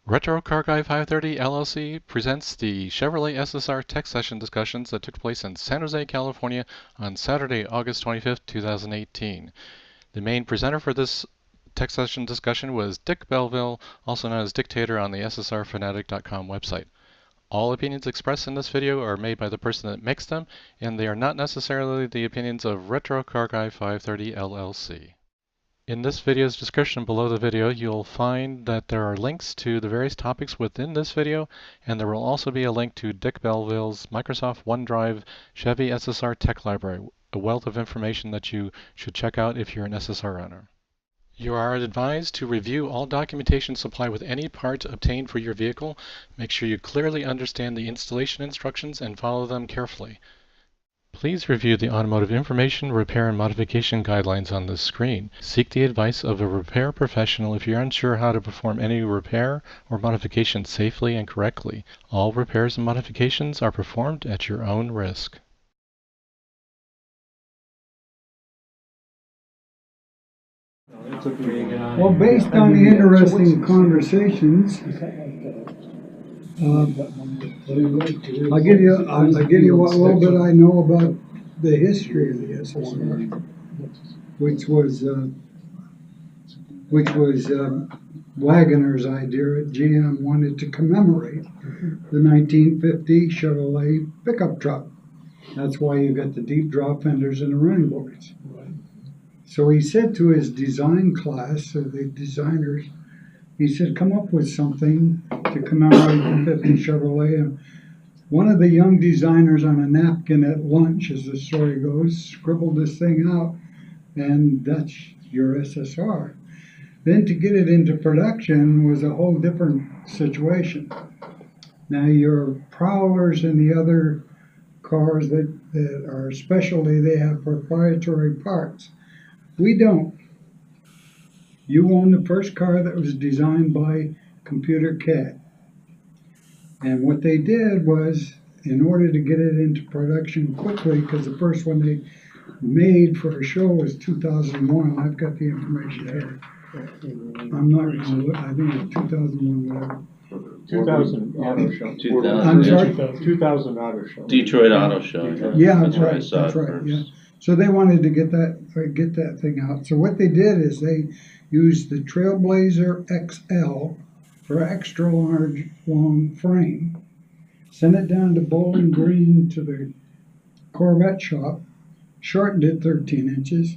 Retro Car Guy 530 LLC presents the Chevrolet SSR Tech Session discussions that took place in San Jose, California on Saturday, August 25th, 2018. The main presenter for this Tech Session discussion was Dick Belleville, also known as Dictator on the SSRfanatic.com website. All opinions expressed in this video are made by the person that makes them, and they are not necessarily the opinions of Retro Car Guy 530 LLC. In this video's description below the video, you'll find that there are links to the various topics within this video, and there will also be a link to Dick Belleville's Microsoft OneDrive Chevy SSR Tech Library, a wealth of information that you should check out if you're an SSR owner. You are advised to review all documentation supplied with any part obtained for your vehicle. Make sure you clearly understand the installation instructions and follow them carefully. Please review the automotive information, repair, and modification guidelines on this screen. Seek the advice of a repair professional if you're unsure how to perform any repair or modification safely and correctly. All repairs and modifications are performed at your own risk. Well, based on the interesting conversations, I'll give you a little bbit I know about the history of the SSR, which was Wagoner's idea. GM wanted to commemorate the 1950 Chevrolet pickup truck. That's why you got the deep drop fenders and the running boards. So he said to his design class, the designers, he said, come up with something to commemorate the 50 Chevrolet. And one of the young designers on a napkin at lunch, as the story goes, scribbled this thing out, and that's your SSR. Then to get it into production was a whole different situation. Now your Prowlers and the other cars that are specialty, they have proprietary parts. We don't. You own the first car that was designed by Computer CAD. And what they did was, in order to get it into production quickly, because the first one they made for a show was 2001. I've got the information here. I'm not going to look. I think it's 2001, whatever. 2000 Auto Show. 2000. I'm sorry? 2000 Auto Show. Detroit Auto Show. Yeah, That's where I saw that's it right. first. Yeah. So they wanted to get that thing out. So what they did is they used the Trailblazer XL for extra large, long frame. Sent it down to Bowling Green to the Corvette shop. Shortened it 13 inches.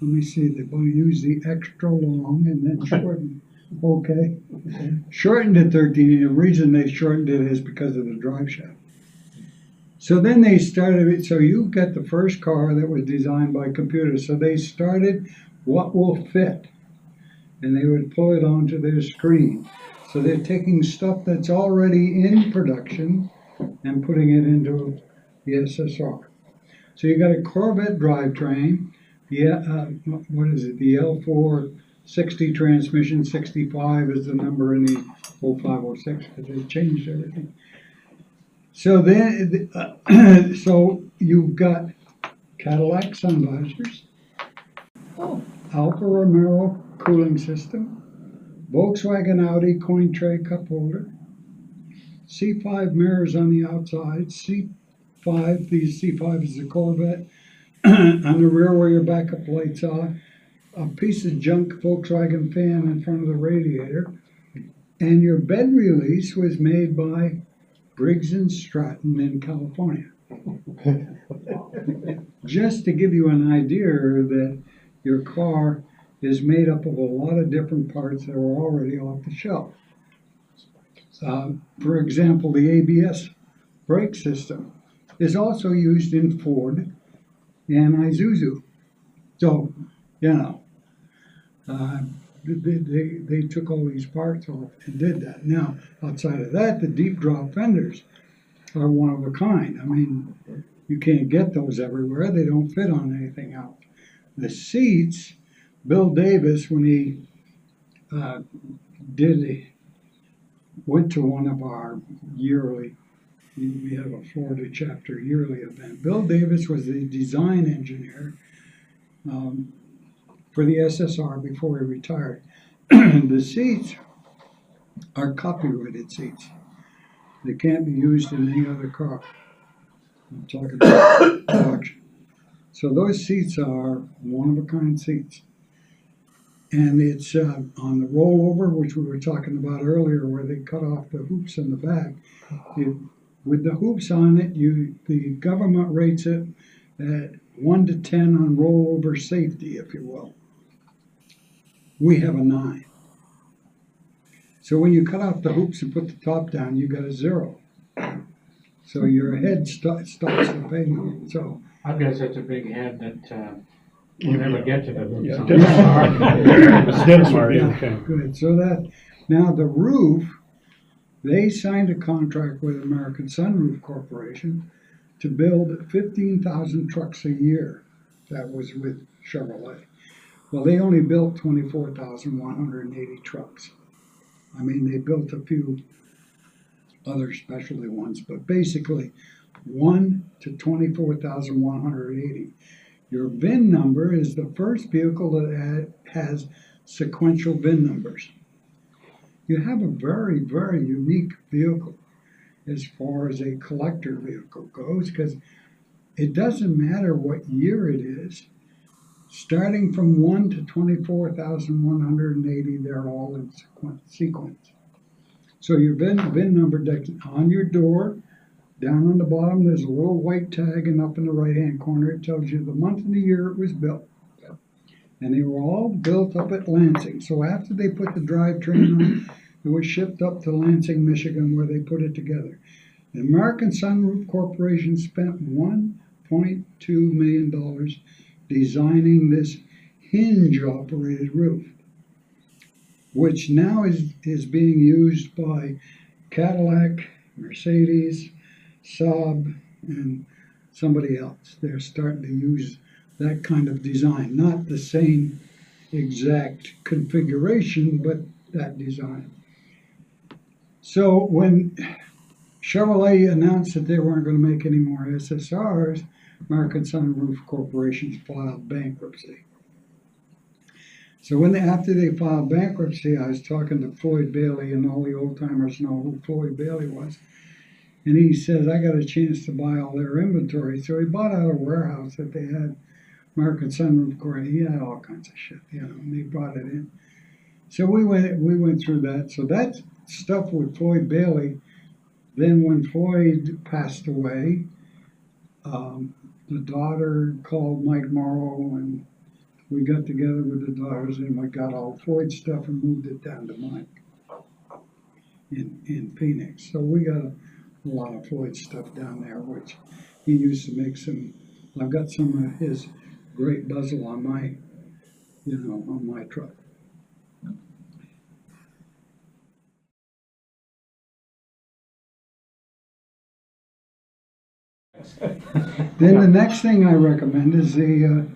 Let me see. They want to use the extra long and then shorten. Okay. Shortened it 13 inches. The reason they shortened it is because of the drive shaft. So then they started it. So you got the first car that was designed by computer. So they started what will fit, and they would pull it onto their screen. So they're taking stuff that's already in production and putting it into the SSR. So you got a Corvette drivetrain. What is it? The L460 transmission. 65 is the number in the 0506 because they changed everything. So then, so you've got Cadillac sun visors, Alfa Romeo cooling system, Volkswagen Audi coin tray cup holder, C5 mirrors on the outside, C5, these C5 is the Corvette, on the rear where your backup lights are, a piece of junk Volkswagen fan in front of the radiator, and your bed release was made by Briggs & Stratton in California. Just to give you an idea that your car is made up of a lot of different parts that are already off the shelf. For example, the ABS brake system is also used in Ford and Isuzu. So, you know, they took all these parts off and did that. Now, outside of that, the deep drop fenders are one of a kind. I mean, you can't get those everywhere. They don't fit on anything else. The seats, Bill Davis, when he went to one of our yearly, we have a Florida chapter yearly event. Bill Davis was the design engineer for the SSR before he retired. The seats are copyrighted seats. They can't be used in any other car. I'm talking about production. So those seats are one-of-a-kind seats. And it's on the rollover, which we were talking about earlier, where they cut off the hoops in the back. With the hoops on it, the government rates it at 1 to 10 on rollover safety, if you will. We have a 9. So when you cut off the hoops and put the top down, you got a 0. So your head stops the pavement. So I've got such a big head that we'll never get to the hoops. yeah, good. So that now the roof, they signed a contract with American Sunroof Corporation to build 15,000 trucks a year. That was with Chevrolet. Well, they only built 24,180 trucks. I mean, they built a few other specialty ones, but basically 1 to 24,180. Your VIN number is the first vehicle that has sequential VIN numbers. You have a very, very unique vehicle as far as a collector vehicle goes, because it doesn't matter what year it is. Starting from 1 to 24,180, they're all in sequence. So your VIN number on your door, down on the bottom, there's a little white tag, and up in the right-hand corner, it tells you the month and the year it was built. And they were all built up at Lansing. So after they put the drivetrain on, it was shipped up to Lansing, Michigan, where they put it together. The American Sunroof Corporation spent $1.2 million designing this hinge-operated roof, which now is being used by Cadillac, Mercedes, Saab, and somebody else. They're starting to use that kind of design, not the same exact configuration, but that design. So when Chevrolet announced that they weren't going to make any more SSRs, American Sunroof Corporation filed bankruptcy. So after they filed bankruptcy, I was talking to Floyd Bailey, and all the old timers know who Floyd Bailey was. And he says, I got a chance to buy all their inventory. So he bought out a warehouse that they had, American Sunroof Corporation. He had all kinds of shit, and they brought it in. So we went through that. So that stuff with Floyd Bailey. Then when Floyd passed away, the daughter called Mike Morrow, and we got together with the daughters, and we got all Floyd stuff and moved it down to Mike in Phoenix. So we got a lot of Floyd stuff down there, which he used to make some. I've got some of his great bezel on my, on my truck. Then the next thing I recommend is the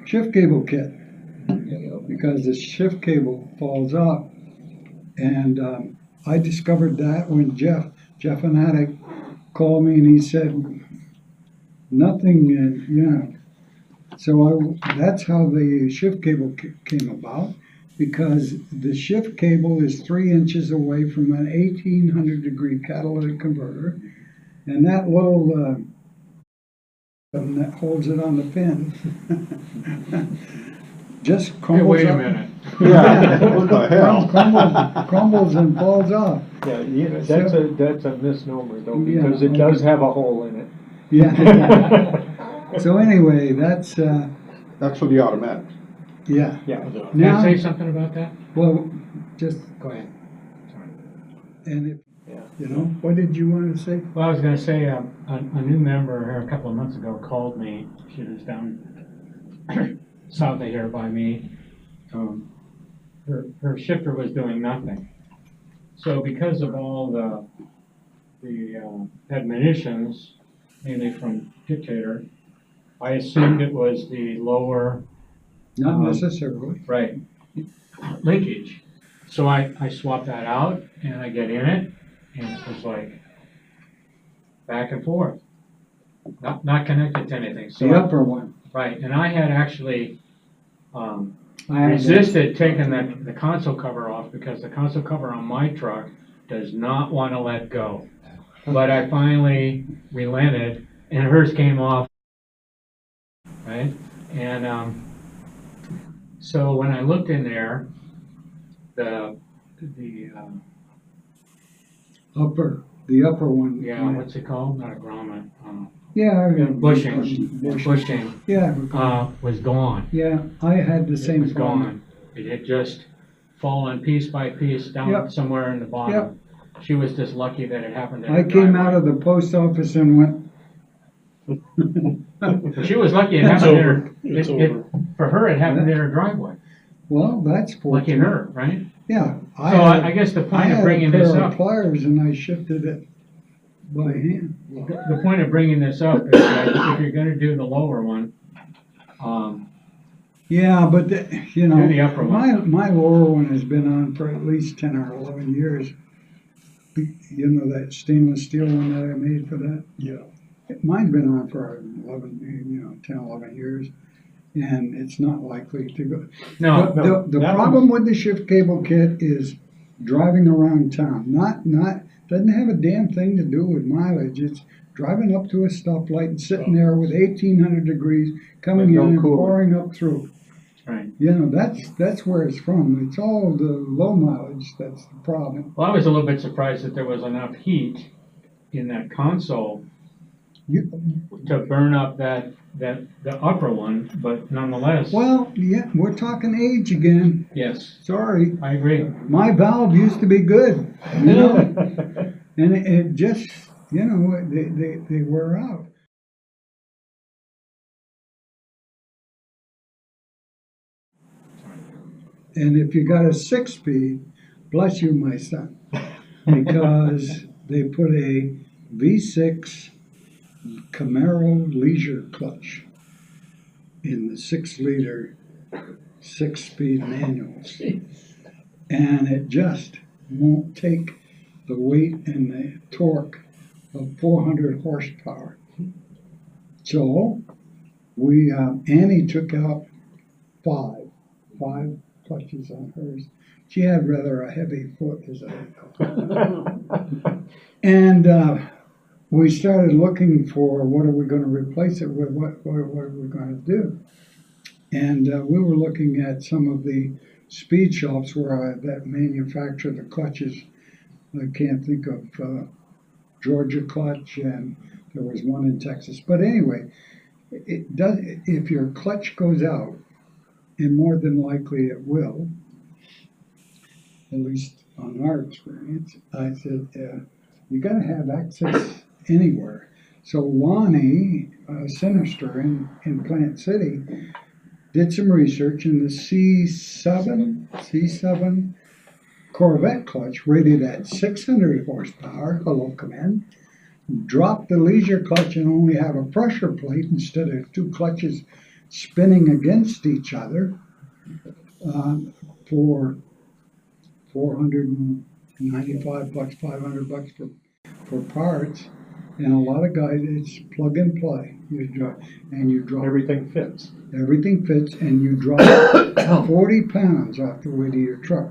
shift cable kit, because the shift cable falls off, and I discovered that when Jeff Fanatic called me, and he said nothing, So that's how the shift cable came about, because the shift cable is 3 inches away from an 1800-degree catalytic converter, and that little that holds it on the pin just crumbles wait a up. minute. Yeah, what the hell? Crumbles and falls off. Yeah, that's a misnomer though, because it does have a hole in it. Yeah. So anyway, that's for the automatic. yeah. Yeah. Can I say something about that? Well, just Go ahead. and if Yeah. what did you want to say? Well, I was going to say a new member here a couple of months ago called me. She was down south of here by me. Her shifter was doing nothing. So because of all the admonitions, mainly from Dictator, I assumed it was the lower Not necessarily. right linkage. So I swapped that out and I get in it, and it was like back and forth, not connected to anything. So The upper one. right, and I had actually resisted taking the console cover off because the console cover on my truck does not want to let go. But I finally relented, and hers came off, right? And so when I looked in there, the upper one. yeah, what's it called? Not a grommet. Bushing. Yeah. Was gone. Yeah, I had the same It was problem. gone. It had just fallen piece by piece down somewhere in the bottom. Yep. She was just lucky that it happened. I came out of the post office and went. She was lucky it happened for her, it happened in her driveway. Well, that's fortunate. Lucky her, right? Yeah. I guess the point of bringing this I had a pair up. of pliers and I shifted it by hand. The point of bringing this up is that if you're going to do the lower one, yeah, but do the upper one. my lower one has been on for at least 10 or 11 years. You know that stainless steel one that I made for that? Yeah. Mine's been on for 10, 11 years, and it's not likely to go. No, The problem with the shift cable kit is driving around town. Doesn't have a damn thing to do with mileage. It's driving up to a stoplight and sitting there with 1800 degrees coming in and pouring up through. right. You know, that's where it's from. It's all the low mileage that's the problem. Well, I was a little bit surprised that there was enough heat in that console to burn up the upper one, but nonetheless. Well, yeah, we're talking age again. Yes, Sorry. I agree. My valve used to be good, you know, and it just, you know, they wear out. And if you got a 6-speed, bless you, my son, because they put a V6 Camaro Leisure clutch in the 6-liter 6-speed manuals, and it just won't take the weight and the torque of 400 horsepower. So we Annie took out five clutches on hers. She had rather a heavy foot, as I recall. And we started looking for what are we going to replace it with, what are we going to do. And we were looking at some of the speed shops that manufacture the clutches. I can't think of Georgia Clutch, and there was one in Texas. But anyway, it does. If your clutch goes out, and more than likely it will, at least on our experience, I said, you got to have access anywhere. So Lonnie Sinister in Plant City did some research, in the C7 Corvette clutch rated at 600 horsepower, hello command, dropped the leisure clutch and only have a pressure plate instead of two clutches spinning against each other for $495, $500 for parts. And a lot of guys, it's plug and play. You drop Everything fits. Everything fits, and you drop 40 pounds off the weight of your truck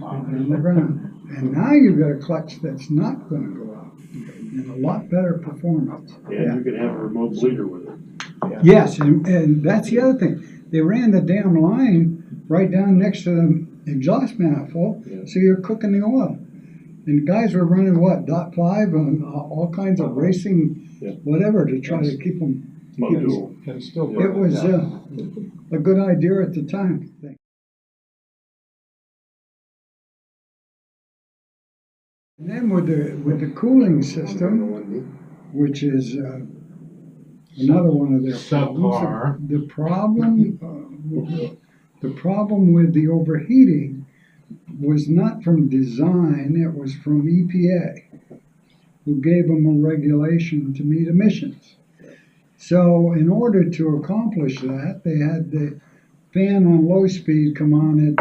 on the ground. And now you've got a clutch that's not going to go out, and a lot better performance. And you can have a remote bleeder with it. Yeah. Yes, and that's the other thing. They ran the damn line right down next to the exhaust manifold, so you're cooking the oil. And the guys were running .5 and all kinds of racing, whatever, to try to keep them. Manutal. And still It was a good idea at the time. And then with the cooling system, which is another one of their Subpar. problems. The problem with the overheating was not from design, it was from EPA, who gave them a regulation to meet emissions. So in order to accomplish that, they had the fan on low speed come on at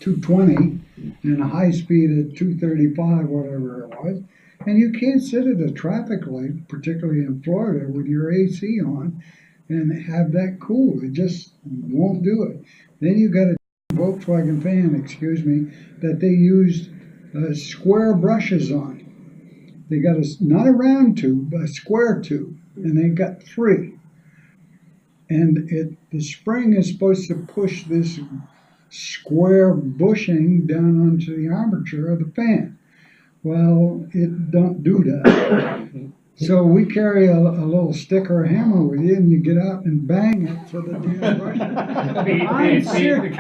220 and a high speed at 235, whatever it was. And you can't sit at a traffic light, particularly in Florida, with your AC on and have that cool. It just won't do it. Then you got a Volkswagen fan, excuse me, that they used square brushes on. They got not a round tube, but a square tube, and they got 3. And the spring is supposed to push this square bushing down onto the armature of the fan. Well, it don't do that. So we carry a little stick or a hammer with you, and you get out and bang it so that the brush. I'm serious.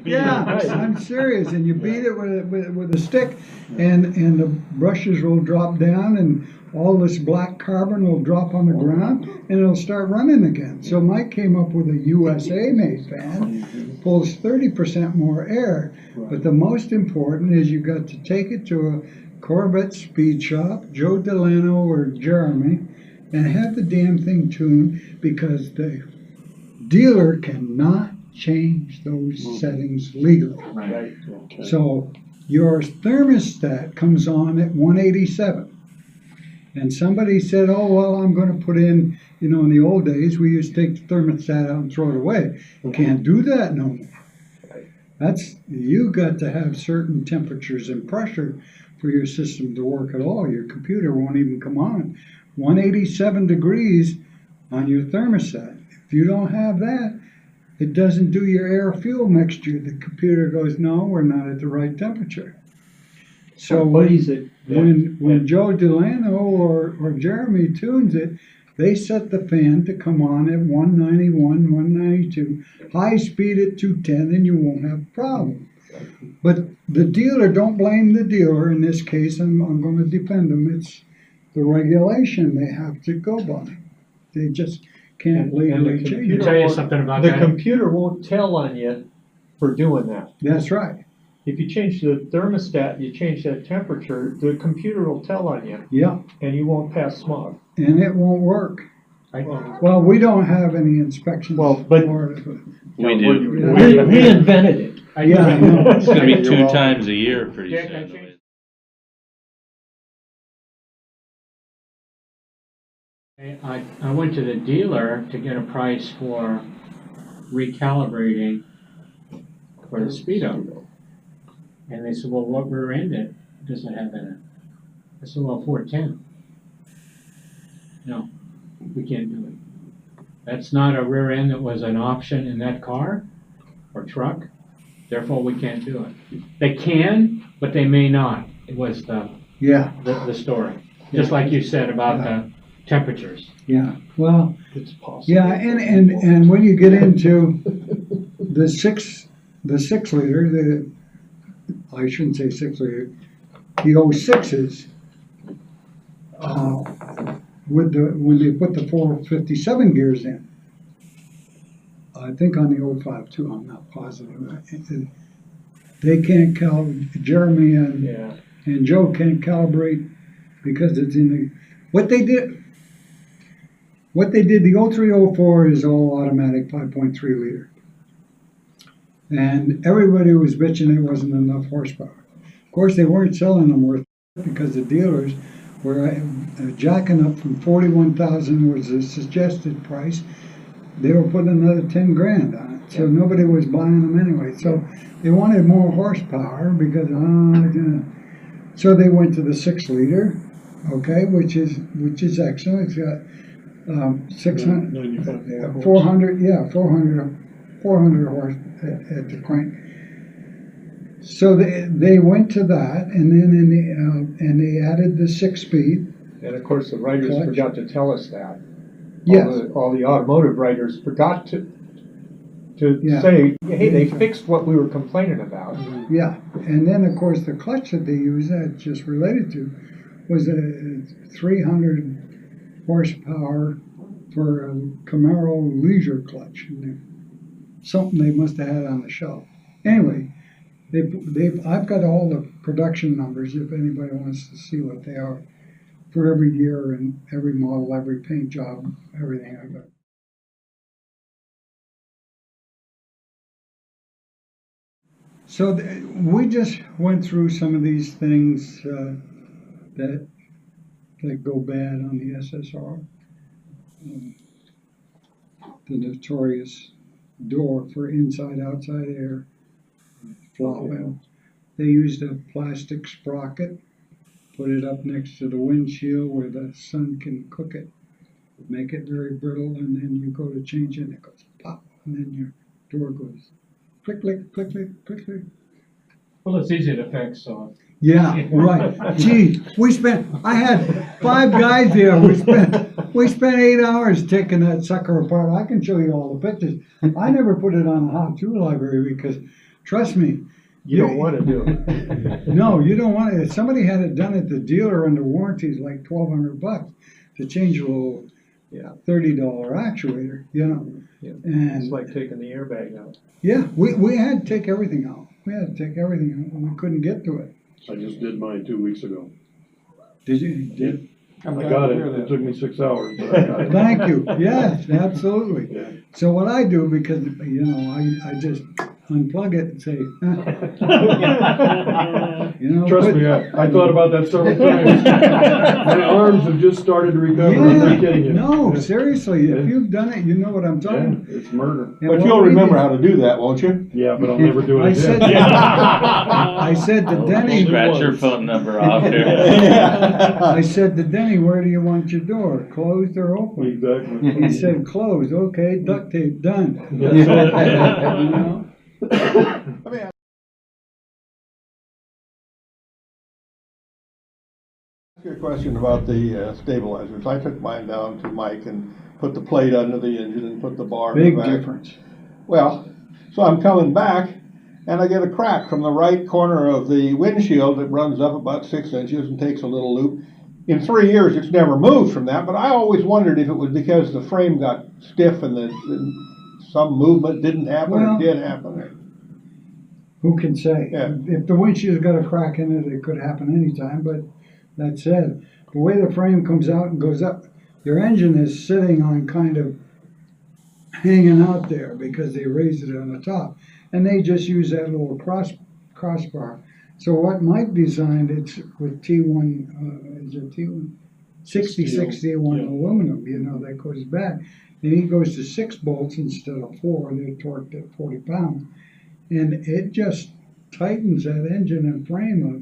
Yeah, I'm serious. And you beat it with a stick, and the brushes will drop down, and all this black carbon will drop on the ground, and it'll start running again. So Mike came up with a USA-made fan, pulls 30% more air, but the most important is you got to take it to a Corvette speed shop, Joe Delano or Jeremy, and have the damn thing tuned, because the dealer cannot change those settings legally. Right. Okay. So your thermostat comes on at 187. And somebody said, oh, well, I'm going to put in, in the old days, we used to take the thermostat out and throw it away. Can't do that no more. You got to have certain temperatures and pressure for your system to work at all. Your computer won't even come on. 187 degrees on your thermostat. If you don't have that, it doesn't do your air-fuel mixture. The computer goes, no, we're not at the right temperature. So when Joe Delano or Jeremy tunes it, they set the fan to come on at 191, 192, high speed at 210, and you won't have a problem. But the dealer, don't blame the dealer. In this case, I'm going to defend them. It's the regulation they have to go by. They just can't legally change it. I'll tell you something about The that. computer won't tell on you for doing that. That's right. If you change the thermostat, you change that temperature, the computer will tell on you, Yeah, and you won't pass smog. and it won't work. Well, Well, we don't have any inspections. but for it, We do. we invented it. Yeah, I know. It's gonna be You're 2 welcome. times a year pretty Yeah, can I soon. change? I went to the dealer to get a price for recalibrating for the Speedo. And they said, well, what rear end does it have in it? I said, well, 410. No, we can't do it. That's not a rear end that was an option in that car or truck. Therefore, we can't do it. They can, but they may not. It was the story. Just like you said about the temperatures. Yeah. Well, It's possible. yeah, and when you get into the 6 liter, I shouldn't say 6 liter, the 06s, when they put the 457 gears in, I think on the 05 too, I'm not positive. They can't Jeremy and Joe can't calibrate because it's in the, what they did, the 0304 is all automatic 5.3 liter. And everybody was bitching it wasn't enough horsepower. Of course, they weren't selling them worth because the dealers were jacking up from 41,000 was the suggested price. They were putting another 10 grand on it, so nobody was buying them anyway. So they wanted more horsepower because, so they went to the 6 liter, okay, which is excellent. It's got 400 horse at the crank. So they went to that, and then and they added the 6-speed. And of course, the writers Clutch. forgot to tell us that. Yes. All the automotive writers forgot to Yeah. say, hey, they fixed what we were complaining about. Yeah, and then of course the clutch that they used that just related to was a 300 horsepower for a Camaro leisure clutch. Something they must have had on the shelf. Anyway, I've got all the production numbers if anybody wants to see what they are for every year and every model, every paint job, everything I've got. So we just went through some of these things that go bad on the SSR. the notorious door for inside-outside air, flop valve. They used a plastic sprocket, put it up next to the windshield where the sun can cook it, make it very brittle, and then you go to change it, and it goes pop, and then your door goes click, click, click, click, click, click. Well, it's easy to fix, so. Yeah, right. Gee, I had 5 guys there. We spent 8 hours taking that sucker apart. I can show you all the pictures. I never put it on the how-to library because, trust me, You don't want to do it. no, you don't want it. If somebody had it done at the dealer under warranty, it's like $1,200 to change a little $30 actuator, you know. Yeah. And It's like taking the airbag out. yeah, we had to take everything out. We had to take everything out, and we couldn't get to it. I just did mine 2 weeks ago. Did you? I got it. It took me 6 hours, but I got it. Thank you. Yes, absolutely. Yeah. So what I do, because, you know, I just unplug it and say, you know. Trust put- me, I thought about that several times. My arms have just started to recover. I'm Yeah, not kidding you. no, seriously, if you've done it, you know what I'm Yeah, talking about. it's murder. And But what you'll we remember did- how to do that, won't you? Yeah, but I'll never do it I said, again. I said to Denny, Scratch your phone number off here. I said to Denny, where do you want your door, closed or open? Exactly. He said, closed, okay, duct tape, done. That's You it. know? Let me ask you a question about the stabilizers. I took mine down to Mike and put the plate under the engine and put the bar in Big the back. difference. Well, so I'm coming back and I get a crack from the right corner of the windshield that runs up about 6 inches and takes a little loop. In 3 years, it's never moved from that, but I always wondered if it was because the frame got stiff and some movement didn't happen Well, or did happen. Who can say? Yeah. If the windshield's got a crack in it, it could happen anytime, but that said, the way the frame comes out and goes up, your engine is sitting on kind of hanging out there because they raised it on the top. And they just use that little crossbar. So what Mike designed, it's with T1, is it T1? 6061 Yeah. aluminum, you know, that goes back. And he goes to 6 bolts instead of 4, they're torqued at 40 pounds. And it just tightens that engine and frame up.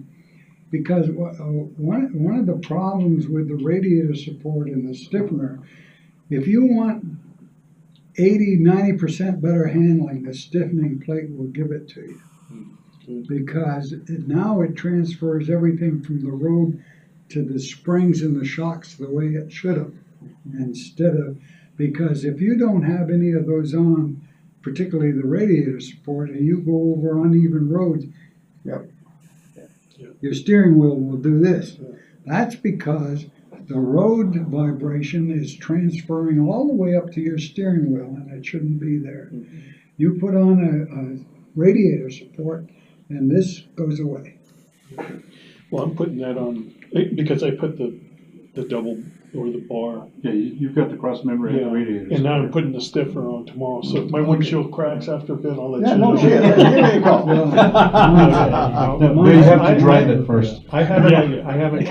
Because one of the problems with the radiator support and the stiffener, if you want 80–90% better handling, the stiffening plate will give it to you. Because now it transfers everything from the road to the springs and the shocks the way it should have. Instead of, because if you don't have any of those on, particularly the radiator support, and you go over uneven roads, Yep. your steering wheel will do this. That's because the road vibration is transferring all the way up to your steering wheel, and it shouldn't be there. You put on a radiator support, and this goes away. Well, I'm putting that on, because I put the double or the bar. Yeah, you've got the cross member and the radiator. And now I'm putting the stiffer on tomorrow, so if my windshield cracks after a bit, I'll let Yeah, you no know. shit. Give me a call. Well, You have to drive it first. I haven't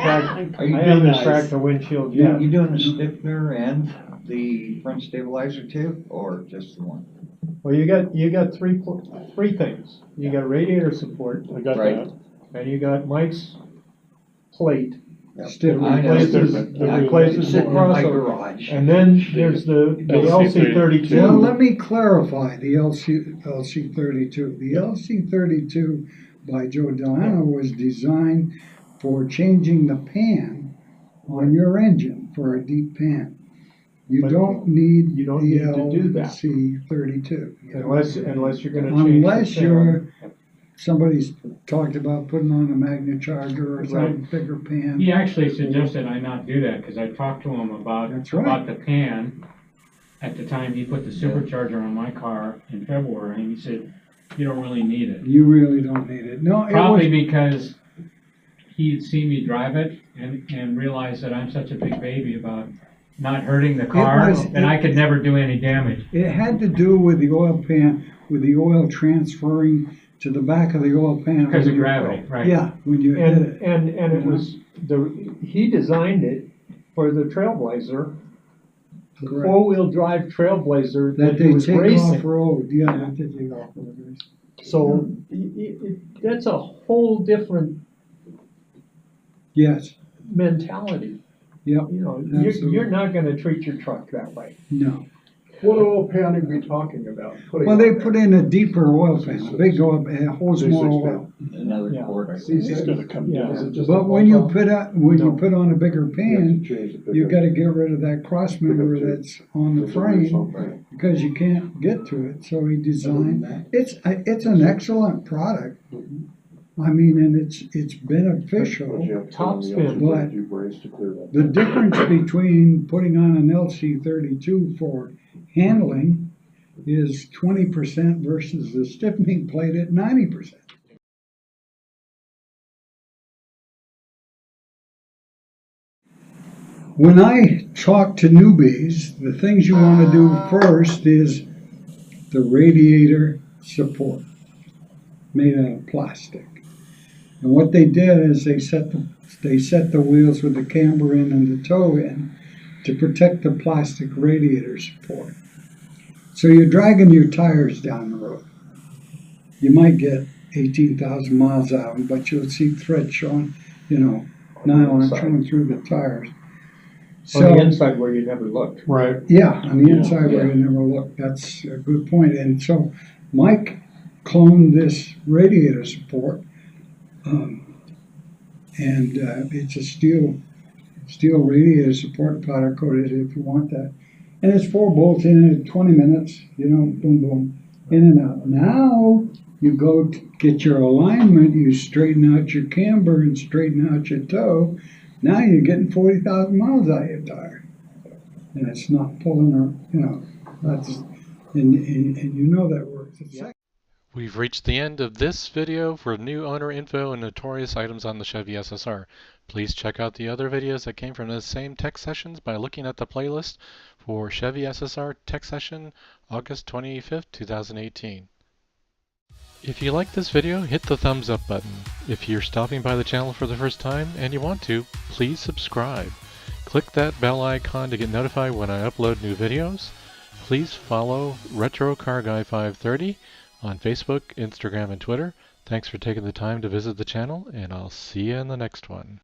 tracked the windshield Yeah, yet. you doing the stiffener and the front stabilizer too, or just the one? Well, you got three things. You got radiator support, I got Right. that. and you got Mike's plate. Stiff. I know. Replaces It's the sitting in my crossover. garage. And then there's the LC32. Well, let me clarify the LC32. The LC32 by Joe Delano was designed for changing the pan on your engine for a deep pan. You But don't need you don't the need to do that. LC32. Unless you're gonna change the Unless pan. somebody's talked about putting on a magnet charger or some bigger pan. He actually suggested I not do that, because I talked to him That's right. about the pan. At the time he put the supercharger on my car in February, and he said, you don't really need it. You really don't need it. No, it Probably was, because he'd seen me drive it and realized that I'm such a big baby about not hurting the car, and I could never do any damage. it had to do with the oil pan, with the oil transferring to the back of the oil pan. Because of gravity, right. Yeah, when you hit it. And it was he designed it for the Trailblazer Correct. four-wheel drive Trailblazer That that he they was take racing. off-road, yeah, that they take off-road. So that's a whole different Yes, mentality. yep, You know, absolutely. you're not gonna treat your truck that way. No. What oil pan are we talking about? Well, they put in a deeper oil pan, a big oil, it holds more oil. Another Yeah. quart. It's gonna come Yeah. down. But when you put No. on a bigger pan, you gotta get rid of that cross member that's on the frame because you can't get to it. So he designed, it's an excellent product. I mean, and it's beneficial. Top spin. But the difference between putting on an LC32 for handling is 20% versus the stiffening plate at 90%. When I talk to newbies, the things you want to do first is the radiator support made out of plastic. And what they did is they set the wheels with the camber in and the toe in to protect the plastic radiator support. So you're dragging your tires down the road. You might get 18,000 miles out of them, but you'll see thread showing, nylon showing through the tires. On the inside where you never looked. Right. Yeah, on the inside where you never look. That's a good point. And so Mike cloned this radiator support, and it's a steel radiator support, powder coated if you want that. And it's 4 bolts in it, 20 minutes, boom, boom, in and out. Now you go to get your alignment, you straighten out your camber and straighten out your toe. Now you're getting 40,000 miles out of your tire. And it's not pulling that's, and you know that works. We've reached the end of this video for new owner info and notorious items on the Chevy SSR. Please check out the other videos that came from the same tech sessions by looking at the playlist for Chevy SSR Tech Session August 25th, 2018. If you like this video, hit the thumbs up button. If you're stopping by the channel for the first time and you want to, please subscribe. Click that bell icon to get notified when I upload new videos. Please follow Retro Car Guy 530 on Facebook, Instagram, and Twitter. Thanks for taking the time to visit the channel, and I'll see you in the next one.